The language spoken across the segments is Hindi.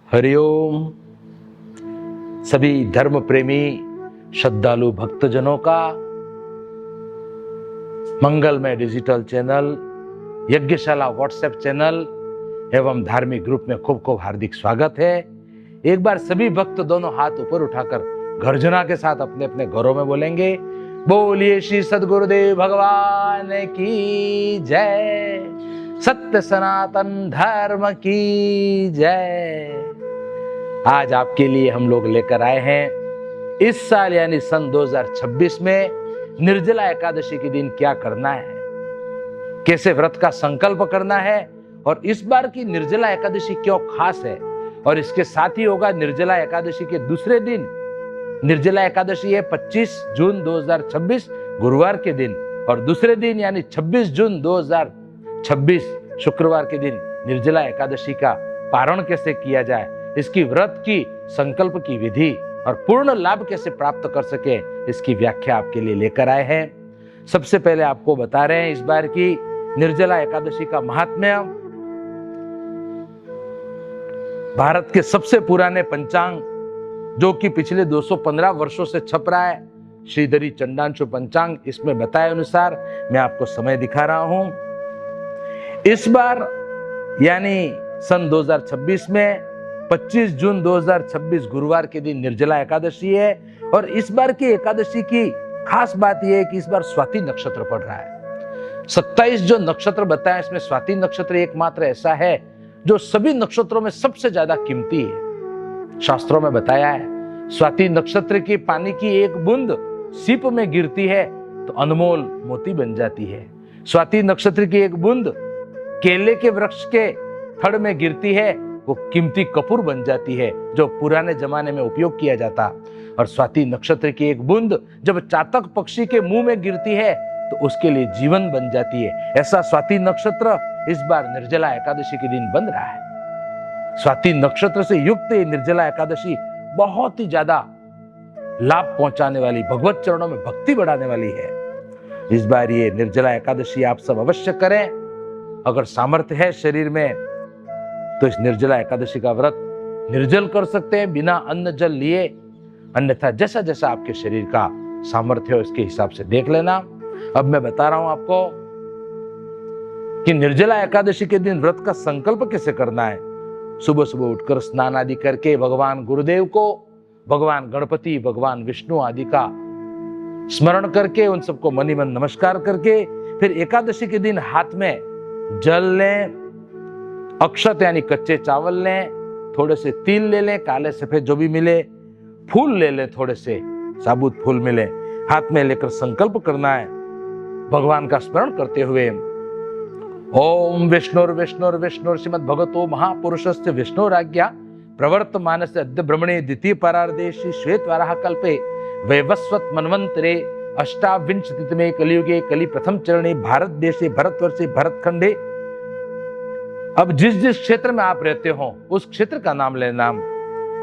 हरिओम। सभी धर्म प्रेमी श्रद्धालु भक्तजनों का मंगलमय डिजिटल चैनल, यज्ञशाला व्हाट्सएप चैनल एवं धार्मिक ग्रुप में खूब खूब हार्दिक स्वागत है। एक बार सभी भक्त दोनों हाथ ऊपर उठाकर गर्जना के साथ अपने अपने घरों में बोलेंगे, बोलिए श्री सद्गुरुदेव भगवान की जय, सत्य सनातन धर्म की जय। आज आपके लिए हम लोग लेकर आए हैं इस साल यानी सन 2026 में निर्जला एकादशी के दिन क्या करना है, कैसे व्रत का संकल्प करना है और इस बार की निर्जला एकादशी क्यों खास है। और इसके साथ ही होगा निर्जला एकादशी के दूसरे दिन। निर्जला एकादशी है 25 जून 2026 गुरुवार के दिन और दूसरे दिन यानी 26 जून 2026 शुक्रवार के दिन निर्जला एकादशी का पारण कैसे किया जाए, इसकी व्रत की संकल्प की विधि और पूर्ण लाभ कैसे प्राप्त कर सके, इसकी व्याख्या आपके लिए लेकर आए हैं। सबसे पहले आपको बता रहे हैं इस बार की निर्जला एकादशी का महात्म्य। भारत के सबसे पुराने पंचांग जो कि पिछले 215 वर्षों से छप रहा है, श्रीधरी चंडांशु पंचांग, इसमें बताए अनुसार मैं आपको समय दिखा रहा हूं। इस बार यानी सन 2026 में 25 जून 2026 गुरुवार के दिन निर्जला एकादशी है और इस बार की एकादशी की खास बात यह है कि इस बार स्वाति नक्षत्र पड़ रहा है। 27 जो नक्षत्र बताए इसमें स्वाति नक्षत्र एकमात्र ऐसा है जो सभी नक्षत्रों में सबसे ज्यादा कीमती है। शास्त्रों में बताया है स्वाति नक्षत्र की पानी की एक बूंद सीप में गिरती है तो अनमोल मोती बन जाती है। स्वाति नक्षत्र की एक बूंद केले के वृक्ष के थड़ में गिरती है, वो कीमती कपूर बन जाती है जो पुराने जमाने में उपयोग किया जाता। और स्वाति नक्षत्र की एक बूंद जब चातक पक्षी के मुंह में गिरती है तो उसके लिए जीवन बन जाती है। ऐसा स्वाति नक्षत्र इस बार निर्जला एकादशी के दिन बन रहा है। स्वाति नक्षत्र से युक्त ये निर्जला एकादशी बहुत ही ज्यादा लाभ पहुंचाने वाली, भगवत चरणों में भक्ति बढ़ाने वाली है। इस बार ये निर्जला एकादशी आप सब अवश्य करें। अगर सामर्थ्य है शरीर में तो इस निर्जला एकादशी का व्रत निर्जल कर सकते हैं बिना अन्न जल लिए, अन्यथा जैसा जैसा आपके शरीर का सामर्थ्य है उसके हिसाब से देख लेना। अब मैं बता रहा हूं आपको कि निर्जला एकादशी के दिन व्रत का संकल्प कैसे करना है। सुबह सुबह उठकर स्नान आदि करके भगवान गुरुदेव को, भगवान गणपति, भगवान विष्णु आदि का स्मरण करके उन सबको मनी मन नमस्कार करके फिर एकादशी के दिन हाथ में जल लें, अक्षत यानी कच्चे चावल लें, थोड़े से तिल ले लें, काले सफेद जो भी मिले, फूल ले लें, थोड़े से साबुत फूल मिले, हाथ में लेकर संकल्प करना है भगवान का स्मरण करते हुए, ओम विष्णुर विष्णुर विष्णुर श्रीमद् भगवतो महापुरुषस्य विष्णुराज्ञा प्रवर्तमानस्य अद्य ब्रह्मणे द्वितीय परार्धे श्री श्वेत वराह कल्पे वैवस्वत मन्वंतरे अष्टाविंशतितमे कलियुगे कलि प्रथम चरणे भारत देशे भारतवर्षे भरतखंडे। अब जिस जिस क्षेत्र में आप रहते हो उस क्षेत्र का नाम लेना।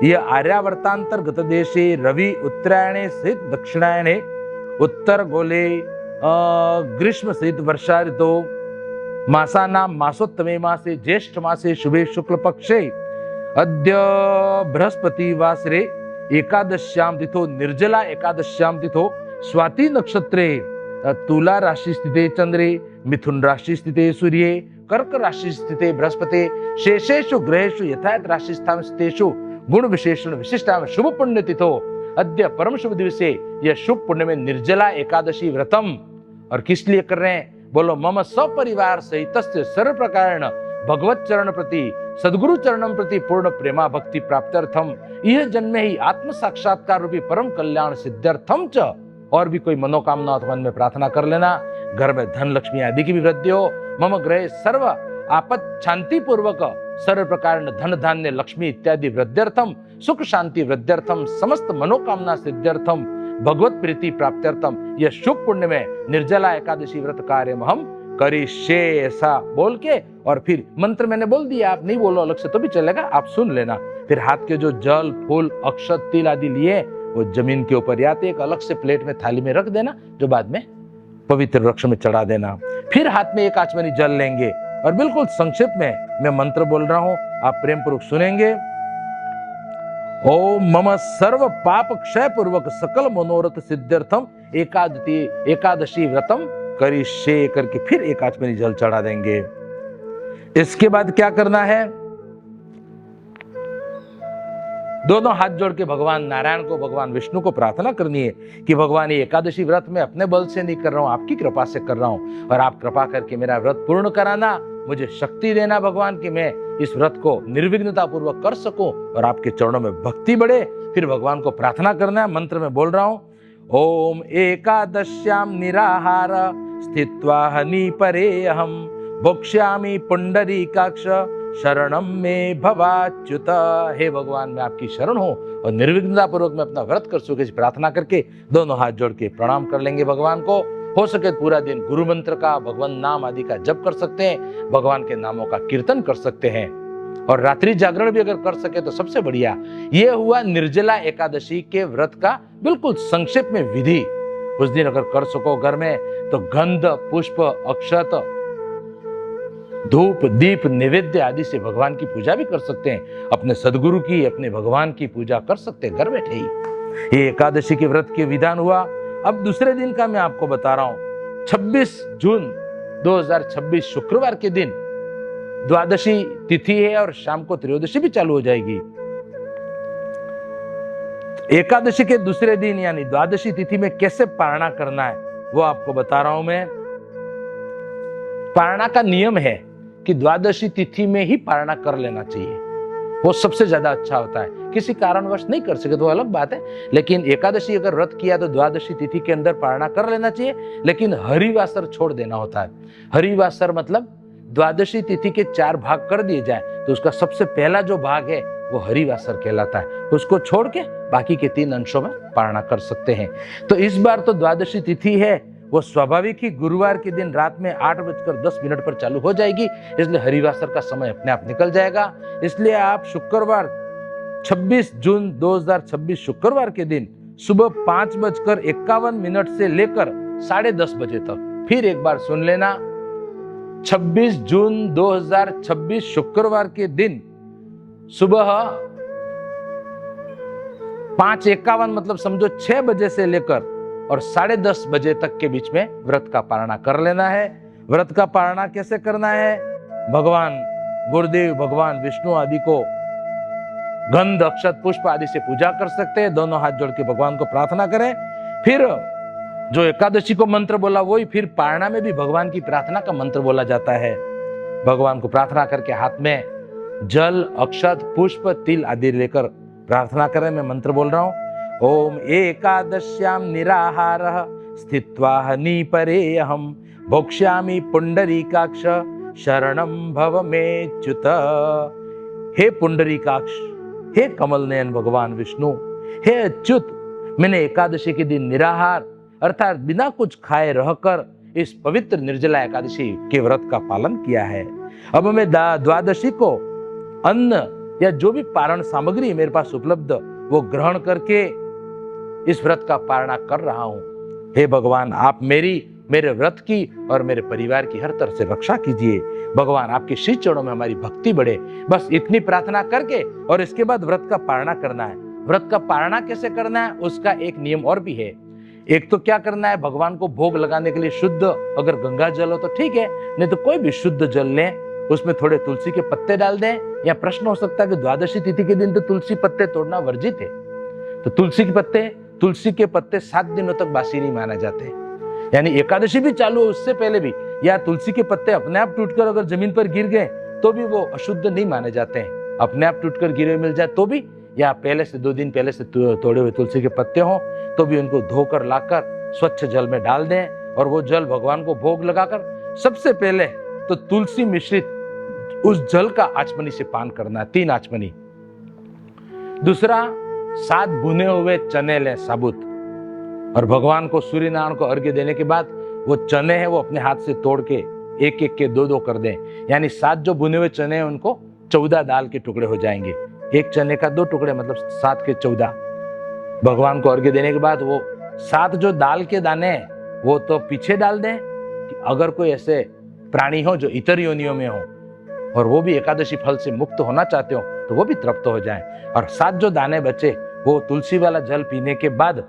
यह आर्यावर्तांतर्गत देशे रवि उत्तरायणे सहित दक्षिणायने उत्तर गोले ग्रीष्म सहित वर्षा ऋतु मासानां मासोत्तमे मासे ज्येष्ठ मासे शुभे शुक्ल पक्षे अद्य बृहस्पति वासरे एकादश्याम तिथो निर्जला एकादश्याम तिथो स्वाति नक्षत्रे तुला राशि स्थिते चंद्रे मिथुन राशि स्थिते सूर्ये कर्क राशि स्थिते बृहस्पति शेषेषु ग्रहेषु यथायथ राशि स्थान स्थितेषु गुण विशेषण विशिष्टाम शुभ पुण्य तिथो अद्य परम शुभ दिवसे। यह शुभ पुण्य में निर्जला एकादशी व्रतम। और किस लिए कर रहे हैं बोलो, मम सपरिवार सहित सर्व प्रकारेण भगवत चरण प्रति सद्गुरु चरणम प्रति पूर्ण प्रेमा भक्ति प्राप्त्यर्थम यह जन्मे ही आत्म साक्षात्कार रूपी परम कल्याण सिद्ध्यर्थम च। और भी कोई मनोकामना तो मन में प्रार्थना कर लेना, घर में धन लक्ष्मी आदि की भी वृद्धि हो। मम ग्रहे सर्व आपत शांति पूर्वक सर्व प्रकार धन धान्य लक्ष्मी इत्यादि वृद्ध्यर्थम सुख शांति वृद्ध्यर्थम समस्त मनोकामना सिद्ध्यर्थम भगवत प्रीति प्राप्त्यर्थम यह शुभ पुण्य में निर्जला एकादशी व्रत कार्य हम करिष्ये, ऐसा बोल के और फिर मंत्र मैंने बोल दिया, आप नहीं बोलो अलग से तो भी चलेगा, आप सुन लेना। फिर हाथ के जो जल फूल अक्षत तिल आदि लिए वो जमीन के ऊपर या तो एक अलग से प्लेट में थाली में रख देना जो बाद में पवित्र वृक्ष में चढ़ा देना। फिर हाथ में एक आचमनी जल लेंगे और बिल्कुल संक्षिप्त में मैं मंत्र बोल रहा हूं, आप प्रेम पूर्वक सुनेंगे। ओम मम सर्व पाप क्षय पूर्वक सकल मनोरथ सिद्ध्यर्थम एकादशी व्रतम करिष्ये करके फिर एक आचमनी जल चढ़ा देंगे। इसके बाद क्या करना है, दोनों हाथ जोड़ के भगवान नारायण को, भगवान विष्णु को प्रार्थना करनी है कि भगवान ये एकादशी व्रत मैं अपने बल से नहीं कर रहा हूं, आपकी कृपा से कर रहा हूं, और आप कृपा करके मेरा व्रत पूर्ण कराना, मुझे शक्ति देना भगवान कि मैं इस व्रत को निर्विघ्नता पूर्वक कर सकूं और आपके चरणों में भक्ति बढ़े। फिर भगवान को प्रार्थना करना है, मंत्र में बोल रहा हूं, ओम एकादश्याम निराहार स्थित्वा हनि परे अहम भोक्ष्यामि पुंडरीकाक्ष शरणम में भवाच्युत। हे भगवान, मैं आपकी शरण हूं और निर्विघ्नता पूर्वक मैं अपना व्रत कर सकूं, प्रार्थना करके दोनों हाथ जोड़ के प्रणाम कर लेंगे भगवान को। हो सके पूरा दिन गुरु मंत्र का, भगवान नाम आदि का जप कर सकते हैं, भगवान के नामों का कीर्तन कर सकते हैं, और रात्रि जागरण भी अगर कर सके तो सबसे बढ़िया। ये हुआ निर्जला एकादशी के व्रत का बिल्कुल संक्षेप में विधि। उस दिन अगर कर सको घर में तो गंध, पुष्प, अक्षत, धूप, दीप, नैवेद्य आदि से भगवान की पूजा भी कर सकते हैं, अपने सदगुरु की, अपने भगवान की पूजा कर सकते हैं घर बैठे ही। ये एकादशी के व्रत के विधान हुआ। अब दूसरे दिन का मैं आपको बता रहा हूं। 26 जून 2026 शुक्रवार के दिन द्वादशी तिथि है और शाम को त्रयोदशी भी चालू हो जाएगी। एकादशी के दूसरे दिन यानी द्वादशी तिथि में कैसे पारणा करना है वो आपको बता रहा हूं मैं। पारणा का नियम है कि द्वादशी तिथि में ही पारणा कर लेना चाहिए, वो सबसे ज्यादा अच्छा होता है। किसी कारणवश नहीं कर सके तो अलग बात है, लेकिन एकादशी अगर व्रत किया तो द्वादशी तिथि के अंदर पारणा कर लेना चाहिए, लेकिन हरिवासर छोड़ देना होता है। हरिवासर मतलब द्वादशी तिथि के 4 भाग कर दिए जाए तो उसका सबसे पहला जो भाग है वो हरिवासर कहलाता है, उसको छोड़ के बाकी के 3 अंशों में पारणा कर सकते हैं। तो इस बार तो द्वादशी तिथि है, वो स्वाभाविक ही गुरुवार के दिन रात में 8:10 पर चालू हो जाएगी, इसलिए हरिवासर का समय अपने आप निकल जाएगा। इसलिए आप शुक्रवार 26 जून 2026 शुक्रवार के दिन सुबह 5:51 से लेकर 10:30 बजे तक, फिर एक बार सुन लेना, 26 जून 2026 शुक्रवार के दिन सुबह 5:51 मतलब समझो 6 बजे से लेकर और 10:30 बजे तक के बीच में व्रत का पारणा कर लेना है। व्रत का पारणा कैसे करना है, भगवान गुरुदेव, भगवान विष्णु आदि को गंध, अक्षत, पुष्प आदि से पूजा कर सकते हैं। दोनों हाथ जोड़ के भगवान को प्रार्थना करें। फिर जो एकादशी को मंत्र बोला वही फिर पारणा में भी भगवान की प्रार्थना का मंत्र बोला जाता है। भगवान को प्रार्थना करके हाथ में जल, अक्षत, पुष्प, तिल आदि लेकर प्रार्थना करें। मैं मंत्र बोल रहा हूं, ओम एकादश्याम निराहारः स्थित्वा हनि परे अहम भोक्ष्यामि पुंडरीकाक्ष शरणम भव मे च्युत। हे पुंडरीकाक्ष, हे कमल नयन भगवान विष्णु, हे अच्युत, मैंने एकादशी के दिन निराहार अर्थात बिना कुछ खाए रहकर इस पवित्र निर्जला एकादशी के व्रत का पालन किया है। अब मैं द्वादशी को अन्न या जो भी पारण सामग्री मेरे पास उपलब्ध वो ग्रहण करके इस व्रत का पारणा कर रहा हूं। हे भगवान, आप मेरे व्रत की और मेरे परिवार की हर तरह से रक्षा कीजिए। भगवान, आपके श्री चरणों में हमारी भक्ति बढ़े। बस इतनी प्रार्थना करके और इसके बाद व्रत का पारणा करना है। व्रत का पारणा कैसे करना है उसका एक नियम और भी है। एक तो क्या करना है, भगवान को भोग लगाने के लिए शुद्ध अगर गंगा जल हो तो ठीक है, नहीं तो कोई भी शुद्ध जल लें, उसमें थोड़े तुलसी के पत्ते डाल दें। या प्रश्न हो सकता है कि द्वादशी तिथि के दिन तो तुलसी पत्ते तोड़ना वर्जित है, तो तुलसी के पत्ते 7 दिनों तक बासी नहीं माने जाते, यानी एकादशी भी चालू हो उससे पहले भी, या तुलसी के पत्ते अपने आप टूटकर अगर जमीन पर गिर गए तो भी वो अशुद्ध नहीं माने जाते हैं। अपने आप टूटकर गिरे मिल जाए तो भी, या पहले से 2 दिन पहले से तोड़े हुए तुलसी के पत्ते हों तो भी उनको धोकर लाकर स्वच्छ जल में डाल दें और वो जल भगवान को भोग लगाकर सबसे पहले तो तुलसी मिश्रित उस जल का आचमनी से पान करना, 3 आचमनी। दूसरा, 7 भुने हुए चने लें साबुत, और भगवान को सूर्य नारायण को अर्घ्य देने के बाद वो चने हैं वो अपने हाथ से तोड़ के एक एक के 2-2 कर दें, यानी 7 जो भुने हुए चने हैं उनको 14 दाल के टुकड़े हो जाएंगे। एक चने का 2 टुकड़े मतलब 7 के 14। भगवान को अर्घ्य देने के बाद वो 7 जो दाल के दाने हैं वो तो पीछे डाल दें कि अगर कोई ऐसे प्राणी हो जो इतर योनियों में हो और वो भी एकादशी फल से मुक्त होना चाहते हो तो वो भी तृप्त हो जाएं। और 7 जो दाने बचे वो तुलसी वाला जल पीने के बाद,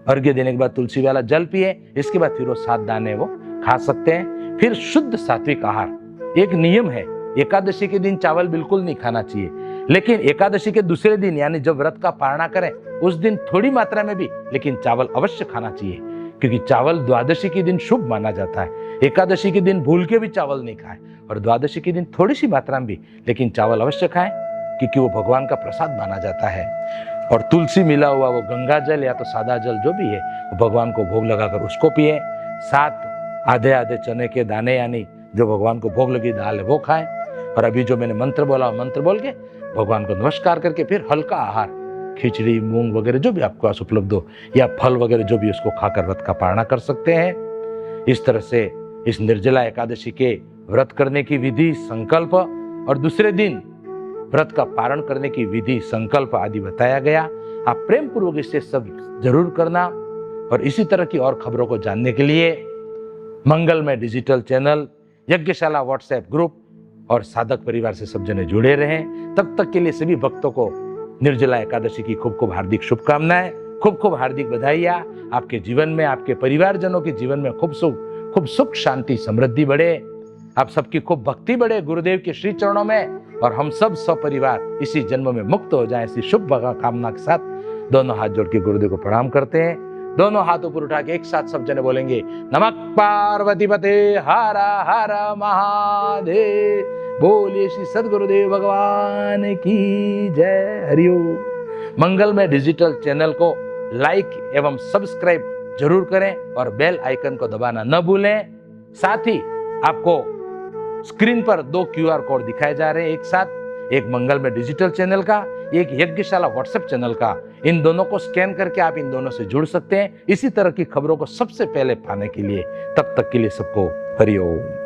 अर्घ्य देने के बाद तुलसी वाला जल पिए, इसके बाद फिर वो 7 दाने वो खा सकते हैं। फिर शुद्ध सात्विक आहार। एक नियम है, एकादशी के दिन चावल बिल्कुल नहीं खाना चाहिए, लेकिन एकादशी के दूसरे दिन यानी जब व्रत का पारणा करें उस दिन थोड़ी मात्रा में भी लेकिन चावल अवश्य खाना चाहिए, क्योंकि चावल द्वादशी के दिन शुभ माना जाता है। एकादशी के दिन भूल के भी चावल नहीं खाएं और द्वादशी के दिन थोड़ी सी मात्रा में भी लेकिन चावल अवश्य खाएं, क्योंकि वो भगवान का प्रसाद माना जाता है। और तुलसी मिला हुआ वो गंगा जल या तो सादा जल जो भी है वो भगवान को भोग लगाकर उसको पिए। 7 आधे आधे चने के दाने यानी जो भगवान को भोग लगी दाल है वो खाएं। और अभी जो मैंने मंत्र बोला मंत्र बोल के भगवान को नमस्कार करके फिर हल्का आहार, खिचड़ी मूंग वगैरह जो भी आपके पास उपलब्ध हो या फल वगैरह जो भी, उसको खाकर व्रत का पारणा कर सकते हैं। इस तरह से इस निर्जला एकादशी के व्रत करने की विधि, संकल्प और दूसरे दिन व्रत का पारण करने की विधि, संकल्प आदि बताया गया। आप प्रेम पूर्वक इससे सब जरूर करना। और इसी तरह की और खबरों को जानने के लिए मंगलमय डिजिटल चैनल, यज्ञशाला व्हाट्सएप ग्रुप और साधक परिवार से सब जने जुड़े रहें। तब तक के लिए सभी भक्तों को निर्जला एकादशी की खूब खूब हार्दिक शुभकामनाएं, खूब खूब हार्दिक बधाइयां। आपके जीवन में, आपके परिवारजनों के जीवन में खूब सुख शांति समृद्धि बढ़े। आप सबकी खूब भक्ति बढ़े गुरुदेव के श्री चरणों में, और हम सब सपरिवार इसी जन्म में मुक्त हो जाएं, ऐसी शुभ कामना के साथ दोनों हाथ जोड़ के गुरुदेव को प्रणाम करते हैं। दोनों हाथ ऊपर उठा के एक साथ सब जने बोलेंगे नमः पार्वती पते हर हर महादेव। बोलिए श्री सद्गुरुदेव भगवान की जय। हरिओम। मंगलमय डिजिटल चैनल को लाइक एवं सब्सक्राइब जरूर करें और बेल आइकन को दबाना न भूलें। साथ ही आपको स्क्रीन पर 2 QR कोड दिखाए जा रहे हैं एक साथ, एक मंगलमय डिजिटल चैनल का, एक यज्ञशाला व्हाट्सएप चैनल का। इन दोनों को स्कैन करके आप इन दोनों से जुड़ सकते हैं इसी तरह की खबरों को सबसे पहले पाने के लिए। तब तक के लिए सबको हरिओम।